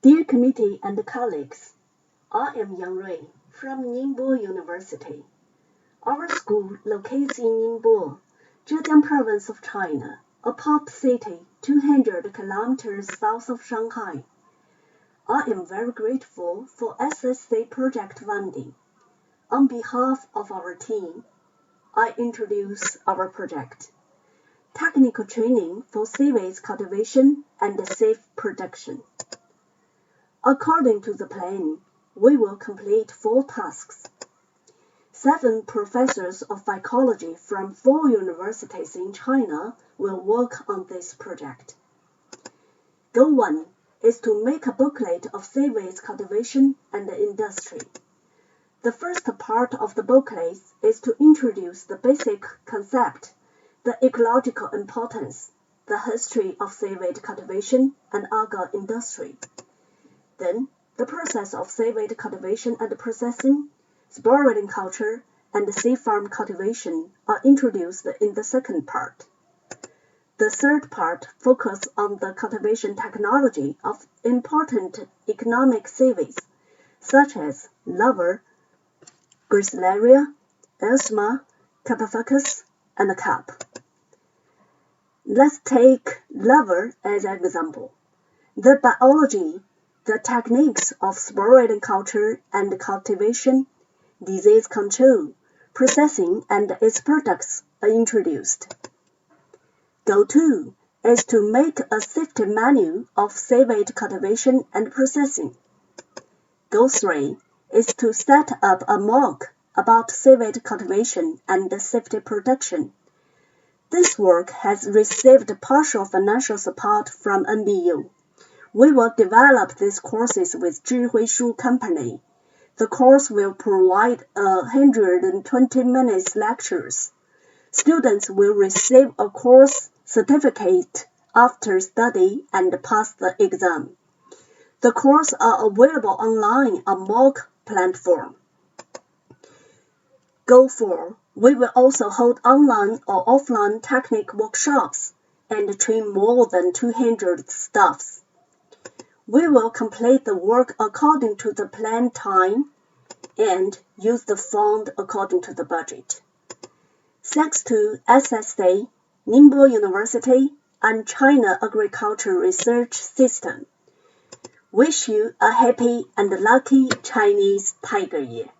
Dear committee and colleagues, I am Yang Rui from Ningbo University. Our school locates in Ningbo, Zhejiang province of China, a port city 200 kilometers south of Shanghai. I am very grateful for SSC project funding. On behalf of our team, I introduce our project, Technical Training for Seaweed Cultivation and Safe Production. According to the plan, we will complete 4 tasks. 7 professors of psychology from 4 universities in China will work on this project. Goal 1 is to make a booklet of seaweed cultivation and industry. The first part of the booklet is to introduce the basic concept, the ecological importance, the history of seaweed cultivation and algal industry. Then, the process of seaweed cultivation and processing, sporulin culture, and sea farm cultivation are introduced in the second part. The third part focuses on the cultivation technology of important economic seaweeds, such as laver, Gracilaria, Elsma, Capifacus, and Cap. Let's take laver as an example. The biology, the techniques of sporulin culture and cultivation, disease control, processing, and its products are introduced. Goal 2 is to make a safety manual of seaweed cultivation and processing. Goal 3 is to set up a MOOC about seaweed cultivation and safety production. This work has received partial financial support from NBU. We will develop these courses with Zhihuishu Company. The course will provide 120 minutes lectures. Students will receive a course certificate after study and pass the exam. The courses are available online on MOOC platform. Goal 4, we will also hold online or offline technique workshops and train more than 200 staffs. We will complete the work according to the planned time and use the fund according to the budget. Thanks to SSC, Ningbo University, and China Agriculture Research System. Wish you a happy and lucky Chinese Tiger Year.